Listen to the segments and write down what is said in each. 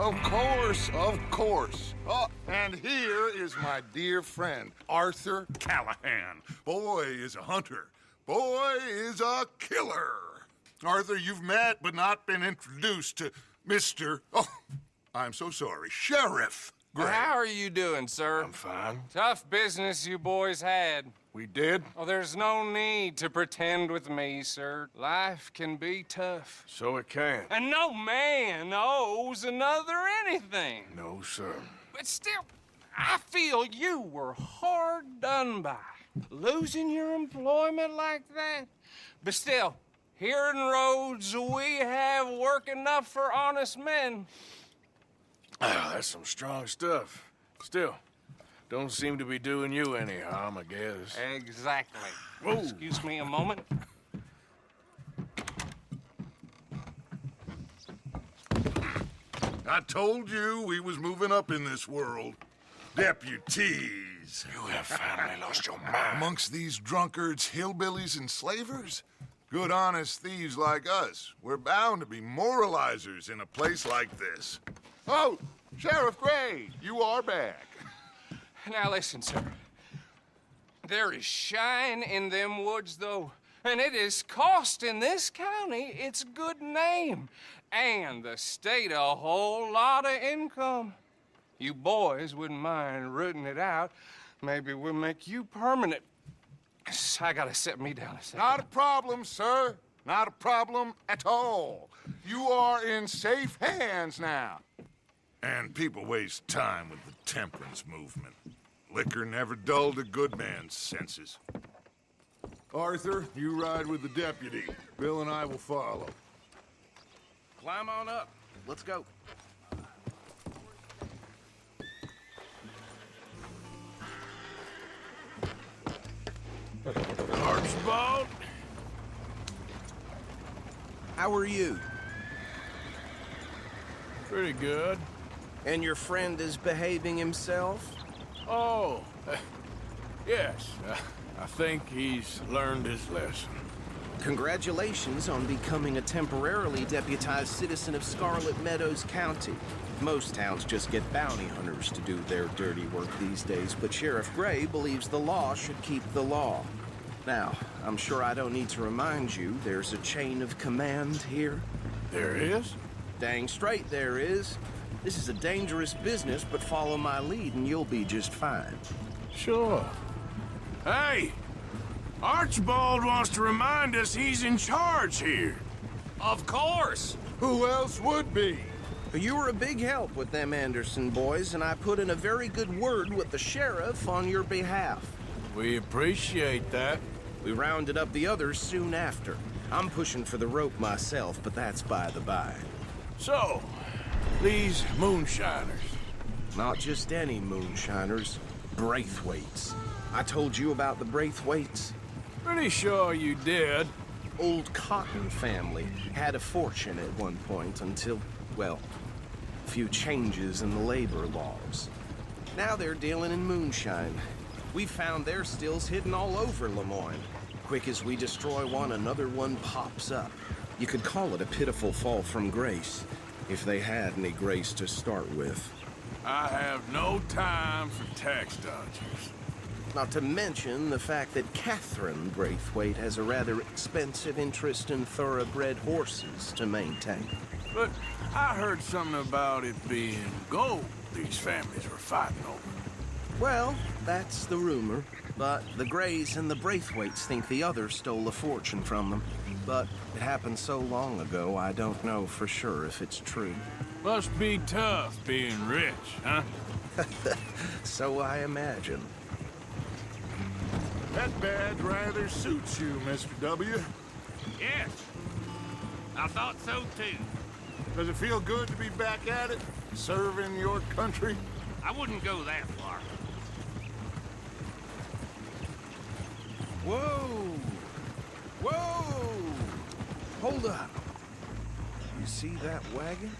Of course, of course. Oh, and here is my dear friend, Arthur Callahan. Boy is a hunter. Boy is a killer. Arthur, you've met but not been introduced to Mr. Oh, I'm so sorry, Sheriff Gray. How are you doing, sir? I'm fine. Tough business you boys had. We did? Oh, there's no need to pretend with me, sir. Life can be tough. So it can. And no man owes another anything. No, sir. But still, I feel you were hard done by. Losing your employment like that. But still, here in Rhodes, we have work enough for honest men. Ah, that's some strong stuff. Still, don't seem to be doing you any harm, I guess. Exactly. Whoa. Excuse me a moment. I told you we was moving up in this world. Deputies. You have finally lost your mind. Amongst these drunkards, hillbillies, and slavers? Good, honest thieves like us. We're bound to be moralizers in a place like this. Oh, Sheriff Gray, you are back. Now listen, sir. There is shine in them woods, though, and it is costing this county its good name, and the state a whole lot of income. You boys wouldn't mind rooting it out. Maybe we'll make you permanent. I gotta sit me down a second. Not a problem, sir. Not a problem at all. You are in safe hands now. And people waste time with the temperance movement. Liquor never dulled a good man's senses. Arthur, you ride with the deputy. Bill and I will follow. Climb on up. Let's go. Archibald? How are you? Pretty good. And your friend is behaving himself? Oh, yes. I think he's learned his lesson. Congratulations on becoming a temporarily deputized citizen of Scarlett Meadows County. Most towns just get bounty hunters to do their dirty work these days, but Sheriff Gray believes the law should keep the law. Now, I'm sure I don't need to remind you, there's a chain of command here. There is? Dang straight there is. This is a dangerous business, but follow my lead and you'll be just fine. Sure. Hey! Archibald wants to remind us he's in charge here. Of course. Who else would be? You were a big help with them Anderson boys, and I put in a very good word with the sheriff on your behalf. We appreciate that. We rounded up the others soon after. I'm pushing for the rope myself, but that's by the by. So, these moonshiners. Not just any moonshiners, Braithwaites. I told you about the Braithwaites? Pretty sure you did. Old Cotton family had a fortune at one point until, well, a few changes in the labor laws. Now they're dealing in moonshine. We found their stills hidden all over Lemoyne. Quick as we destroy one, another one pops up. You could call it a pitiful fall from grace, if they had any grace to start with. I have no time for tax dodgers. Not to mention the fact that Catherine Braithwaite has a rather expensive interest in thoroughbred horses to maintain. But I heard something about it being gold these families were fighting over. Well, that's the rumor. But the Grays and the Braithwaites think the others stole a fortune from them. But it happened so long ago, I don't know for sure if it's true. Must be tough being rich, huh? So I imagine. That badge rather suits you, Mr. W. Yes, I thought so too. Does it feel good to be back at it, serving your country? I wouldn't go that far. Whoa! Whoa! Hold up. You see that wagon?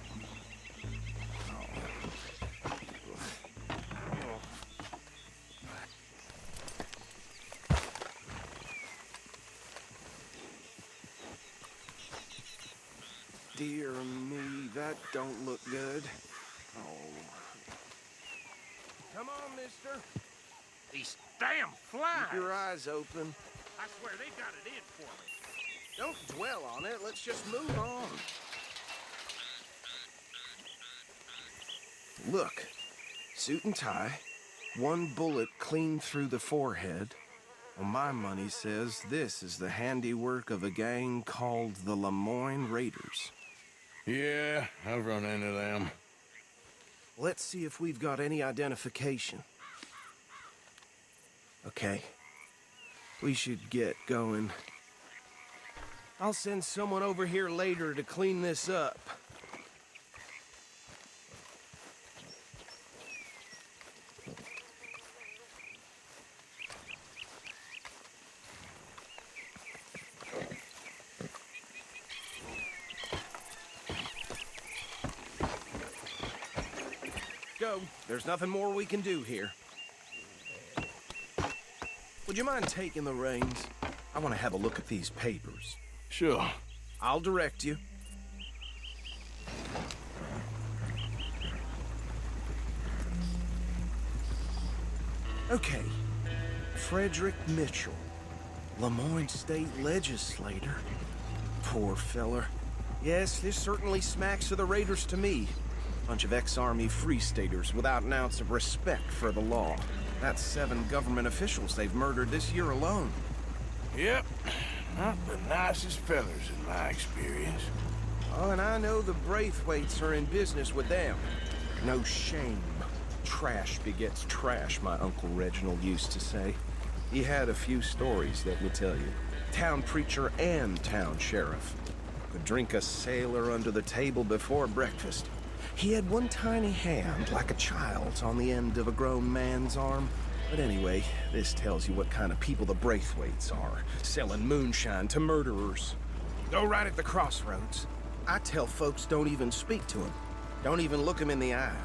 Dear me, that don't look good. Come on, mister. These damn flies! Keep your eyes open. I swear they got it in for me. Don't dwell on it. Let's just move on. Look. Suit and tie. One bullet clean through the forehead. Well, my money says this is the handiwork of a gang called the Lemoyne Raiders. Yeah, I've run into them. Let's see if we've got any identification. Okay. We should get going. I'll send someone over here later to clean this up. Go. There's nothing more we can do here. Would you mind taking the reins? I want to have a look at these papers. Sure. I'll direct you. Okay. Frederick Mitchell, Lemoyne State Legislator. Poor feller. Yes, this certainly smacks of the Raiders to me. Bunch of ex-Army Free Staters without an ounce of respect for the law. That's 7 government officials they've murdered this year alone. Yep. Not the nicest fellas in my experience. Oh, and I know the Braithwaites are in business with them. No shame. Trash begets trash, my Uncle Reginald used to say. He had a few stories, let me tell you. Town preacher and town sheriff. Could drink a sailor under the table before breakfast. He had one tiny hand, like a child's, on the end of a grown man's arm. But anyway, this tells you what kind of people the Braithwaites are, selling moonshine to murderers. Go right at the crossroads. I tell folks don't even speak to him. Don't even look him in the eye.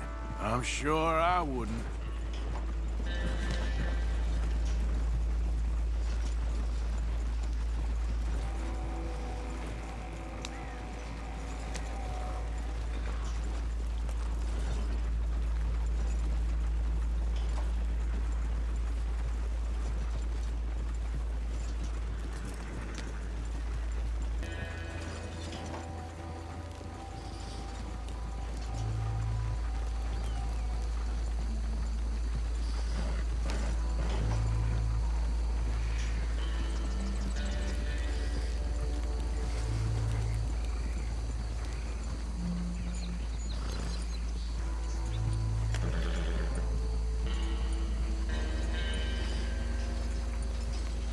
I'm sure I wouldn't.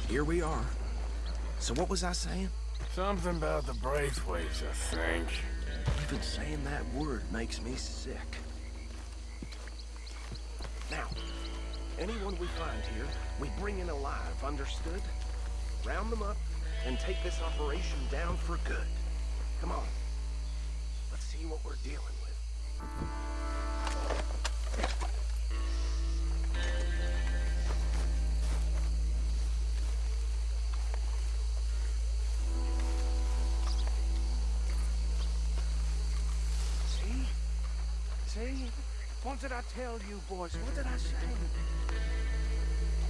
Here we are. So what was I saying? Something about the Braithwaites, I think. Even saying that word makes me sick. Now, anyone we find here, we bring in alive, understood? Round them up and take this operation down for good. Come on. Let's see what we're dealing with. See? What did I tell you, boys? What did I say?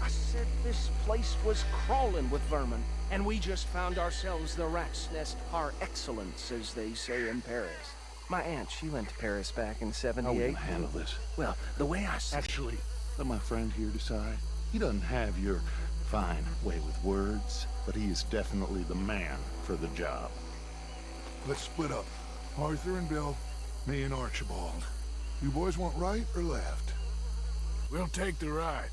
I said this place was crawling with vermin, and we just found ourselves the rat's nest par excellence, as they say in Paris. My aunt, she went to Paris back in How are we '78. gonna handle this? Well, the way I see Actually, let my friend here decide. He doesn't have your fine way with words, but he is definitely the man for the job. Let's split up. Arthur and Bill, me and Archibald. You boys want right or left? We'll take the right.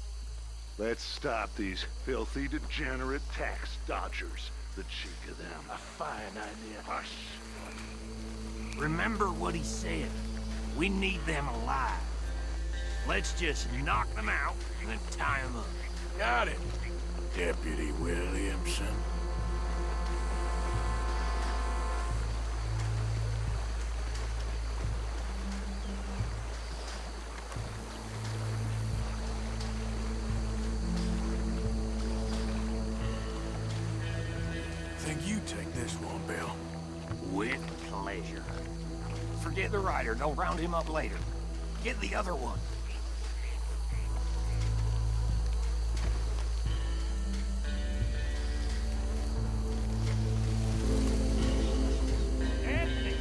Let's stop these filthy, degenerate tax dodgers. The cheek of them. A fine idea. Hush. Remember what he said. We need them alive. Let's just knock them out and then tie them up. Got it, Deputy Williamson. Think you take this one, Bill. With pleasure. Forget the rider. Don't round him up later. Get the other one. Anthony!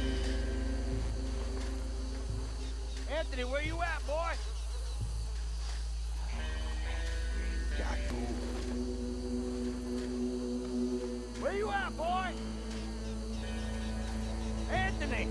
Anthony, where you at, boy? Where you at, boy? Anthony!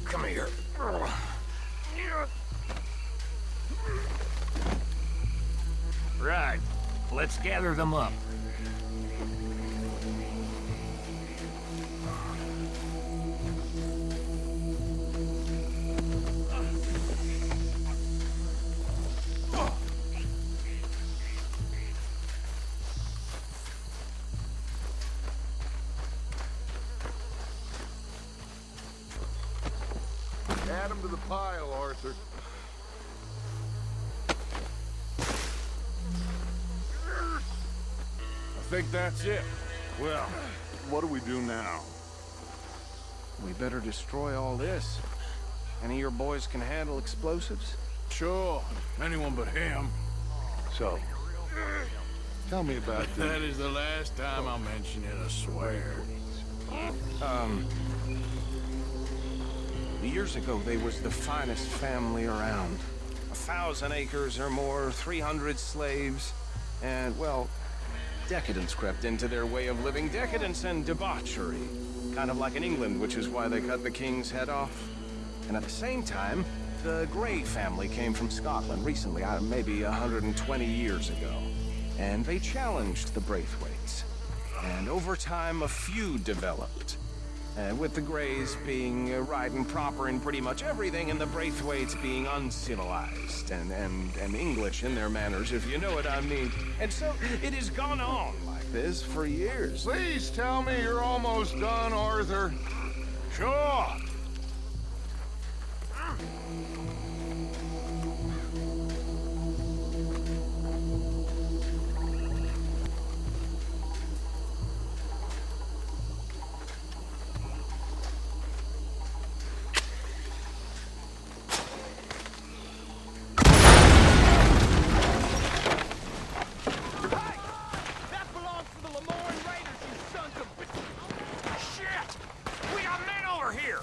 Come here. Right. Let's gather them up. Add him to the pile, Arthur. I think that's it. Well, what do we do now? We better destroy all this. Any of your boys can handle explosives? Sure, anyone but him. So, tell me about That is the last time I'll mention it, I swear. Years ago, they was the finest family around. 1,000 acres or more, 300 slaves, and, well, decadence crept into their way of living. Decadence and debauchery. Kind of like in England, which is why they cut the king's head off. And at the same time, the Grey family came from Scotland recently, maybe 120 years ago. And they challenged the Braithwaites. And over time, a feud developed. With the Greys being right and proper in pretty much everything, and the Braithwaites being uncivilized and English in their manners, if you know what I mean. And so it has gone on like this for years. Please tell me you're almost done, Arthur. Sure. Shit! We got men over here!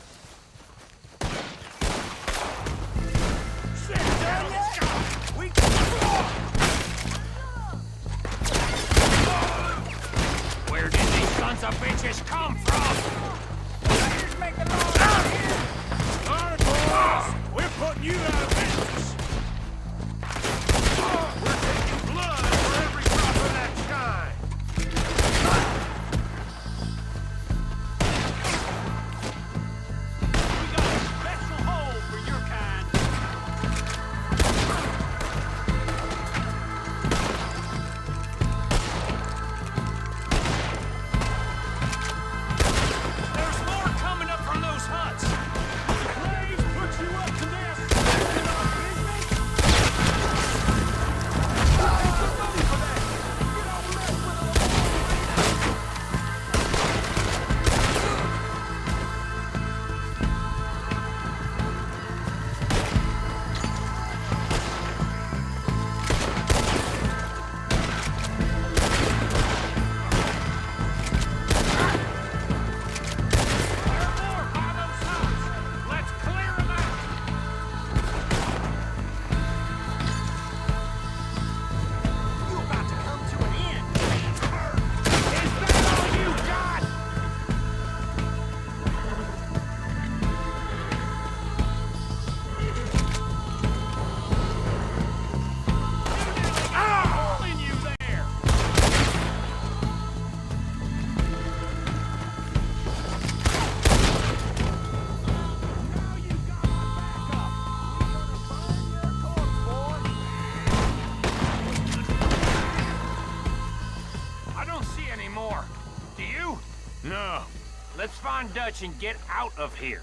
Let's find Dutch and get out of here.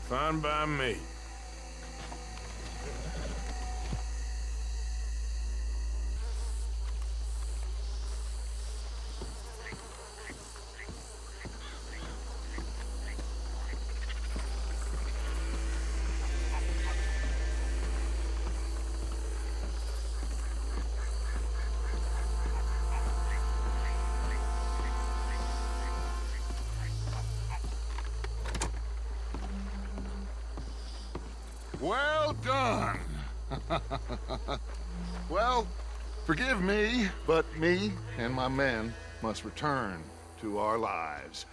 Fine by me. Well done. Well, forgive me, but me and my men must return to our lives.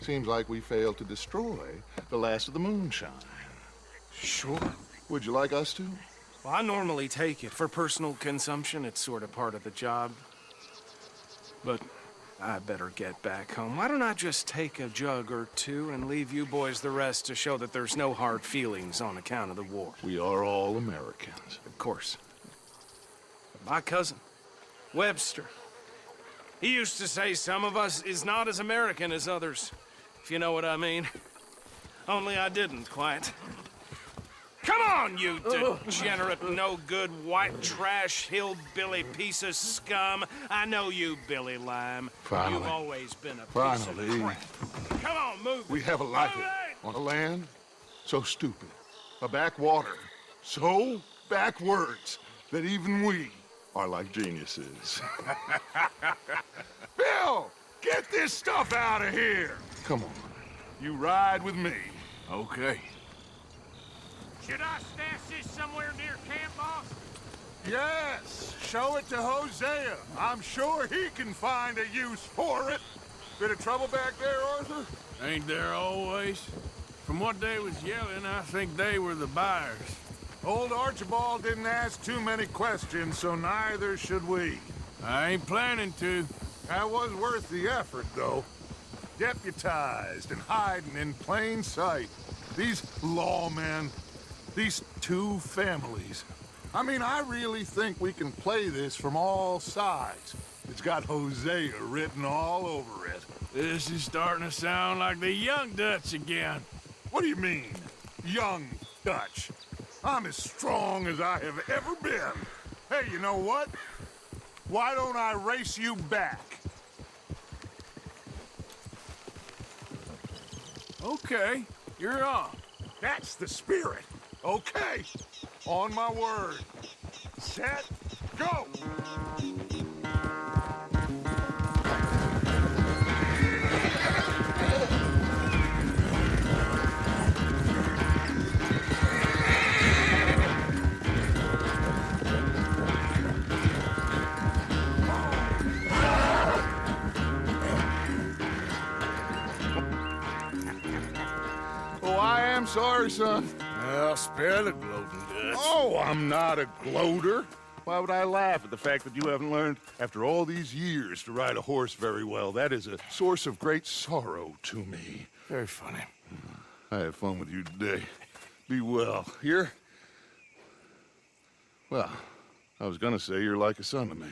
Seems like we failed to destroy the last of the moonshine. Sure. Would you like us to? Well, I normally take it. For personal consumption, it's sort of part of the job. But I better get back home. Why don't I just take a jug or two and leave you boys the rest to show that there's no hard feelings on account of the war? We are all Americans. Of course. My cousin, Webster, he used to say some of us is not as American as others, if you know what I mean. Only I didn't quite. Come on, you degenerate, no-good, white trash, hillbilly piece of scum. I know you, Billy Lime. Finally. You've always been a piece Finally. of crap. Come on, move it. We have a life Move it! on a land so stupid, a backwater so backwards that even we are like geniuses. Bill, get this stuff out of here. Come on, you ride with me. Okay. Should I stash this somewhere near camp, boss? Yes, show it to Hosea. I'm sure he can find a use for it. Bit of trouble back there, Arthur? Ain't there always? From what they was yelling, I think they were the buyers. Old Archibald didn't ask too many questions, so neither should we. I ain't planning to. That was worth the effort, though. Deputized and hiding in plain sight. These lawmen, these two families. I mean, I really think we can play this from all sides. It's got Hosea written all over it. This is starting to sound like the young Dutch again. What do you mean, young Dutch? I'm as strong as I have ever been. Hey, you know what? Why don't I race you back? Okay, you're on. That's the spirit. Okay, on my word. Set, go! Oh, I am sorry, son. Well, spare the gloating, Dutch. Oh, I'm not a gloater. Why would I laugh at the fact that you haven't learned, after all these years, to ride a horse very well? That is a source of great sorrow to me. Very funny. I had fun with you today. Be well. Here? Well, I was gonna say you're like a son to me.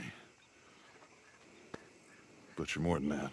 But you're more than that.